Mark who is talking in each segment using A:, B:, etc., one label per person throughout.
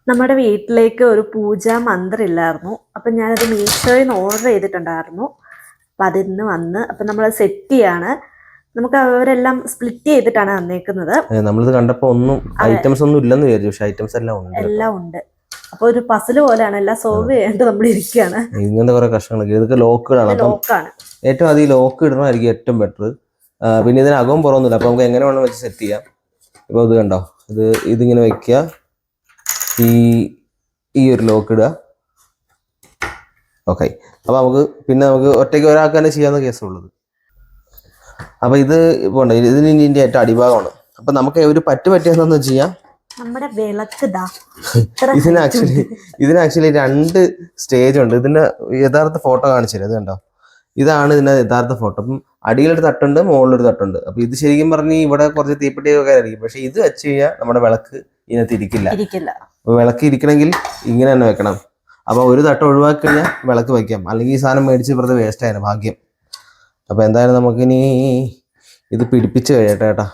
A: നമ്മുടെ വീട്ടിലേക്ക് ഒരു പൂജാ മന്ത്രം ഇല്ലായിരുന്നു. അപ്പം ഞാനത് മീഷോയിൽ നിന്ന് ഓർഡർ ചെയ്തിട്ടുണ്ടായിരുന്നു. അപ്പം അതിന്ന് വന്ന് അപ്പം നമ്മൾ സെറ്റ് ചെയ്യാണ്. നമുക്ക് അവരെല്ലാം സ്പ്ലിറ്റ് ചെയ്തിട്ടാണ് തന്നേക്കുന്നത്.
B: നമ്മളിത് കണ്ടപ്പോൾ ഒന്നും ഐറ്റംസ് ഒന്നും ഇല്ലെന്ന് വിചാരിച്ചു, പക്ഷെ ഐറ്റംസ് എല്ലാം
A: ഉണ്ട്. അപ്പോൾ ഒരു പസിൽ പോലെയാണ്, എല്ലാം സോൾവ് ചെയ്യാണ്ട് നമ്മൾ ഇരിക്കുകയാണ്.
B: ഇങ്ങനത്തെ കുറെ കഷ്ണങ്ങളൊക്കെ ഇതൊക്കെ ലോക്കുകളാണ്. ഏറ്റവും അധികം ലോക്ക് ഇടണമായിരിക്കും ഏറ്റവും ബെറ്റർ. പിന്നെ ഇതിന് അകവും പുറമൊന്നുമില്ല, അപ്പൊ നമുക്ക് എങ്ങനെ വേണം വെച്ച് സെറ്റ് ചെയ്യാം. ഇപ്പൊ ഇത് കണ്ടോ, ഇതിങ്ങനെ വെക്കുക, ഈ ഒരു ലോക്ക് ഇടുക. ഓക്കെ, അപ്പൊ നമുക്ക് ഒറ്റയ്ക്ക് ഒരാൾക്ക് തന്നെ ചെയ്യാവുന്ന കേസുള്ളത്. അപ്പൊ ഇത് പോണ്ട, ഇതിന് ഇതിന്റെ ഏറ്റവും അടിഭാഗമാണ്. അപ്പൊ നമുക്ക് ഒരു പറ്റിയെന്താന്ന് വെച്ച് ചെയ്യാം,
A: നമ്മുടെ വിളക്ക്
B: ഇതിന് ആക്ച്വലി 2 സ്റ്റേജ് ഉണ്ട്. ഇതിന്റെ യഥാർത്ഥ ഫോട്ടോ കാണിച്ചില്ല, ഇത് കണ്ടോ, ഇതാണ് ഇതിന്റെ യഥാർത്ഥ ഫോട്ടോ. അപ്പം അടിയിലൊരു തട്ടുണ്ട്, മുകളിലൊരു തട്ടുണ്ട്. അപ്പൊ ഇത് ശരിക്കും പറഞ്ഞ് ഇവിടെ കുറച്ച് തീപ്പെട്ടിയൊക്കെ ആയിരിക്കും, പക്ഷെ ഇത് വെച്ച് കഴിഞ്ഞാൽ നമ്മുടെ വിളക്ക് ഇതിനകത്ത് ഇരിക്കില്ല. അപ്പൊ വിളക്ക് ഇരിക്കണമെങ്കിൽ ഇങ്ങനെ തന്നെ വെക്കണം. അപ്പൊ ഒരു തട്ട് ഒഴിവാക്കി കഴിഞ്ഞാൽ വിളക്ക് വെക്കാം, അല്ലെങ്കിൽ ഈ സാധനം മേടിച്ച് വെറുതെ വേസ്റ്റ് ആയിരുന്നു ഭാഗ്യം. അപ്പൊ എന്തായാലും നമുക്കിനി ഇത് പിടിപ്പിച്ച് കഴിയട്ടെ കേട്ടാ.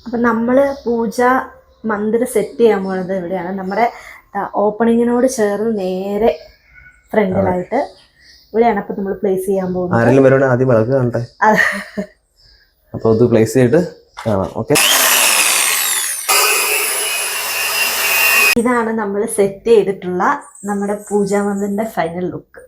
A: അപ്പം നമ്മൾ പൂജ മന്ദിരം സെറ്റ് ചെയ്യാൻ പോകുന്നത് ഇവിടെയാണ്, നമ്മുടെ ഓപ്പണിങ്ങിനോട് ചേർന്ന് നേരെ ഫ്രണ്ടിലായിട്ട് ഇവിടെയാണ്. അപ്പം നമ്മൾ പ്ലേസ് ചെയ്യാൻ പോകുന്നത്.
B: ആരെങ്കിലും വരുവാണെങ്കിൽ ആദ്യം വിളക്ക് കാണട്ടെ. അപ്പോൾ ഇത് പ്ലേസ് ചെയ്തിട്ട് കാണാം. ഓക്കെ,
A: ഇതാണ് നമ്മൾ സെറ്റ് ചെയ്തിട്ടുള്ള നമ്മുടെ പൂജാ മന്ദിറിന്റെ ഫൈനൽ ലുക്ക്.